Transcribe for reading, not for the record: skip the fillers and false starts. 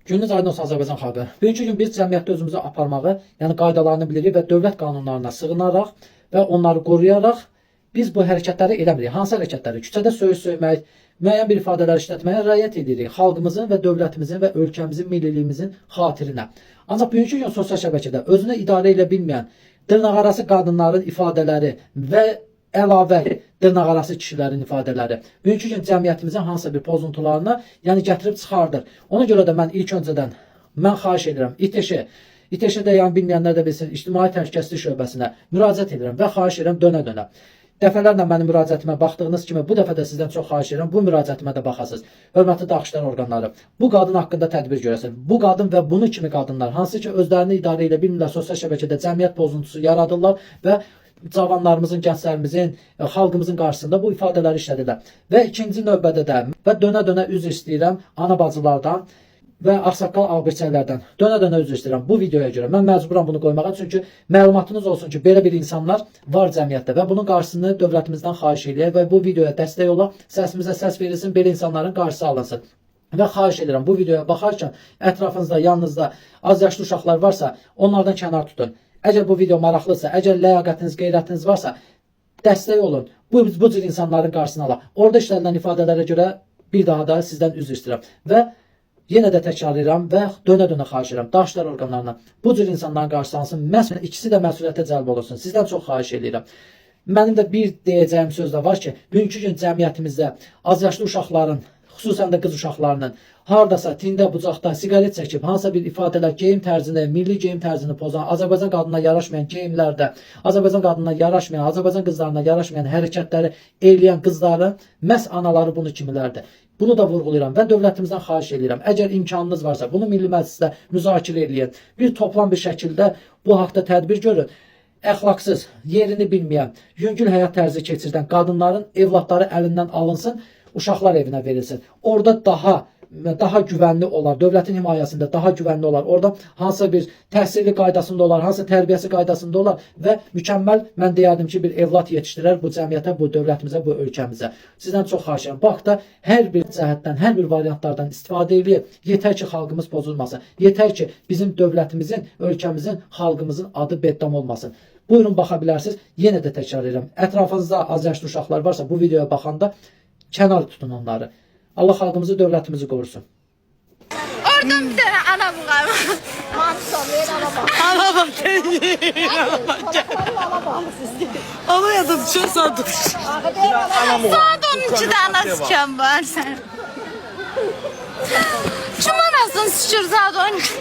Gününüz aydın olsun Azərbaycan xalqı. Bugünkü gün biz cəmiyyətdə özümüzü aparmağı, yəni qaydalarını bilirik və dövlət qanunlarına sığınaraq və onları qoruyaraq biz bu hərəkətləri eləmirik. Hansı hərəkətləri? Küçədə söyüş söymək, müəyyən bir ifadələr işlətməyə riayət edirik. Xalqımızın və dövlətimizin və ölkəmizin, milliliyimizin xatirinə. Ancaq bugünkü gün sosial şəbəkədə özünü idarə edə bilməyən dırnaqarası qadınların ifadələri və əlavə dırnaqarası kişilərin ifadələri bugünkü gün cəmiyyətimizin hansısa bir pozuntularını yəni gətirib çıxardır. Ona görə də mən ilk öncədən xahiş edirəm İTŞ-də yəni bilməyənlər də bilsin, İctimai Təhlükəsizlik şöbəsinə müraciət edirəm və xahiş edirəm dönə-dönə. Dəfələrlə mənim müraciətimə baxdığınız kimi bu dəfə də sizdən çox xahiş edirəm bu müraciətimə də baxasınız. Hörmətli Daxilişlər orqanları, bu qadın haqqında tədbir görəsiniz. Bu qadın və bunu kimi qadınlar hansı ki özlərini idarə edə bilmirlər, sosial şəbəkədə cəmiyyət pozuntusu yaradırlar və cavanlarımızın, gənclərimizin, xalqımızın qarşısında bu ifadələri işlədirlər. Və ikinci növbədə də və dönə-dönə üzr istəyirəm ana bacılardan və ağsaqqal ağbirçəklərdən. Dönə-dönə üzr istəyirəm bu videoya görə. Mən məcburam bunu qoymağa, çünki məlumatınız olsun ki, belə bir insanlar var cəmiyyətdə və bunun qarşısını dövlətimizdən xahiş eləyək və bu videoya dəstək olaq, səsimizə səs verilsin, belə insanların qarşısı alınsın. Və xahiş edirəm bu videoya baxarkən ətrafınızda, yanınızda az yaşlı uşaqlar varsa, onlardan kənar tutun. Əgər bu video maraqlısa, əgər ləyaqətiniz, qeyrətiniz varsa, dəstək olun. Bu cür insanların qarşısını alaq. Orada işlənilən ifadələrə görə bir daha da sizdən üzr istəyirəm. Və yenə də təkrarlayıram və dönə-dönə xahiş edirəm daşlar orqanlarına. Bu cür insanların qarşısı alsın. İkisi də məsuliyyətə cəlb olunsun. Sizdən çox xahiş edirəm. Mənim də bir deyəcəyim söz də var ki, bugünkü gün cəmiyyətimizdə az yaşlı uşaqların, xüsusən də qız uşaqlarının hardasa tində, bucaqda siqaret çəkib, hansısa bir ifadələr, geyim tərzini, milli geyim tərzini pozan, Azərbaycan qadınına yaraşmayan geyimlərdə, Azərbaycan qadınına yaraşmayan, Azərbaycan qızlarına yaraşmayan hərəkətləri eləyən qızların məhz anaları bunu kimilərdir. Bunu da vurğulayıram və dövlətimizdən xahiş edirəm. Əgər imkanınız varsa, bunu Milli Məclisdə müzakirə edin. Bir toplam bir şəkildə bu haqda tədbir görün. Əxlaqsız, yerini bilməyən, yüngül həyat tərzi keçirdən qadınların evladları əlindən alınsın, uşaqlar evinə verilsin. Orada daha güvənli olar, dövlətin himayəsində daha güvənli olar. Orada hansısa bir təhsilli qaydasında olar, hansısa tərbiyəsi qaydasında olar və mükəmməl, mən deyərdim ki, bir evlad yetişdirər bu cəmiyyətə, bu dövlətimizə, bu ölkəmizə. Sizdən çox xahiş edirəm. Bax da hər bir cəhətdən, hər bir variantlardan istifadə edin. Yetər ki, xalqımız pozulmasın. Yetər ki, bizim dövlətimizin, ölkəmizin, xalqımızın adı beddam olmasın. Buyurun, baxa bilərsiniz. Yenə də təkrar edirəm. Ətrafınızda az yaşlı uşaqlar varsa bu videoya baxanda kənar tutun onları. Allah xalqımızı, dövlətimizi qorusun. Oradan bir tane ana bu galiba. Ana bak. Ama ya da düşer saat dur. Saat 12'de ana sıçan var sen. Kim anasını sıçır saat 12?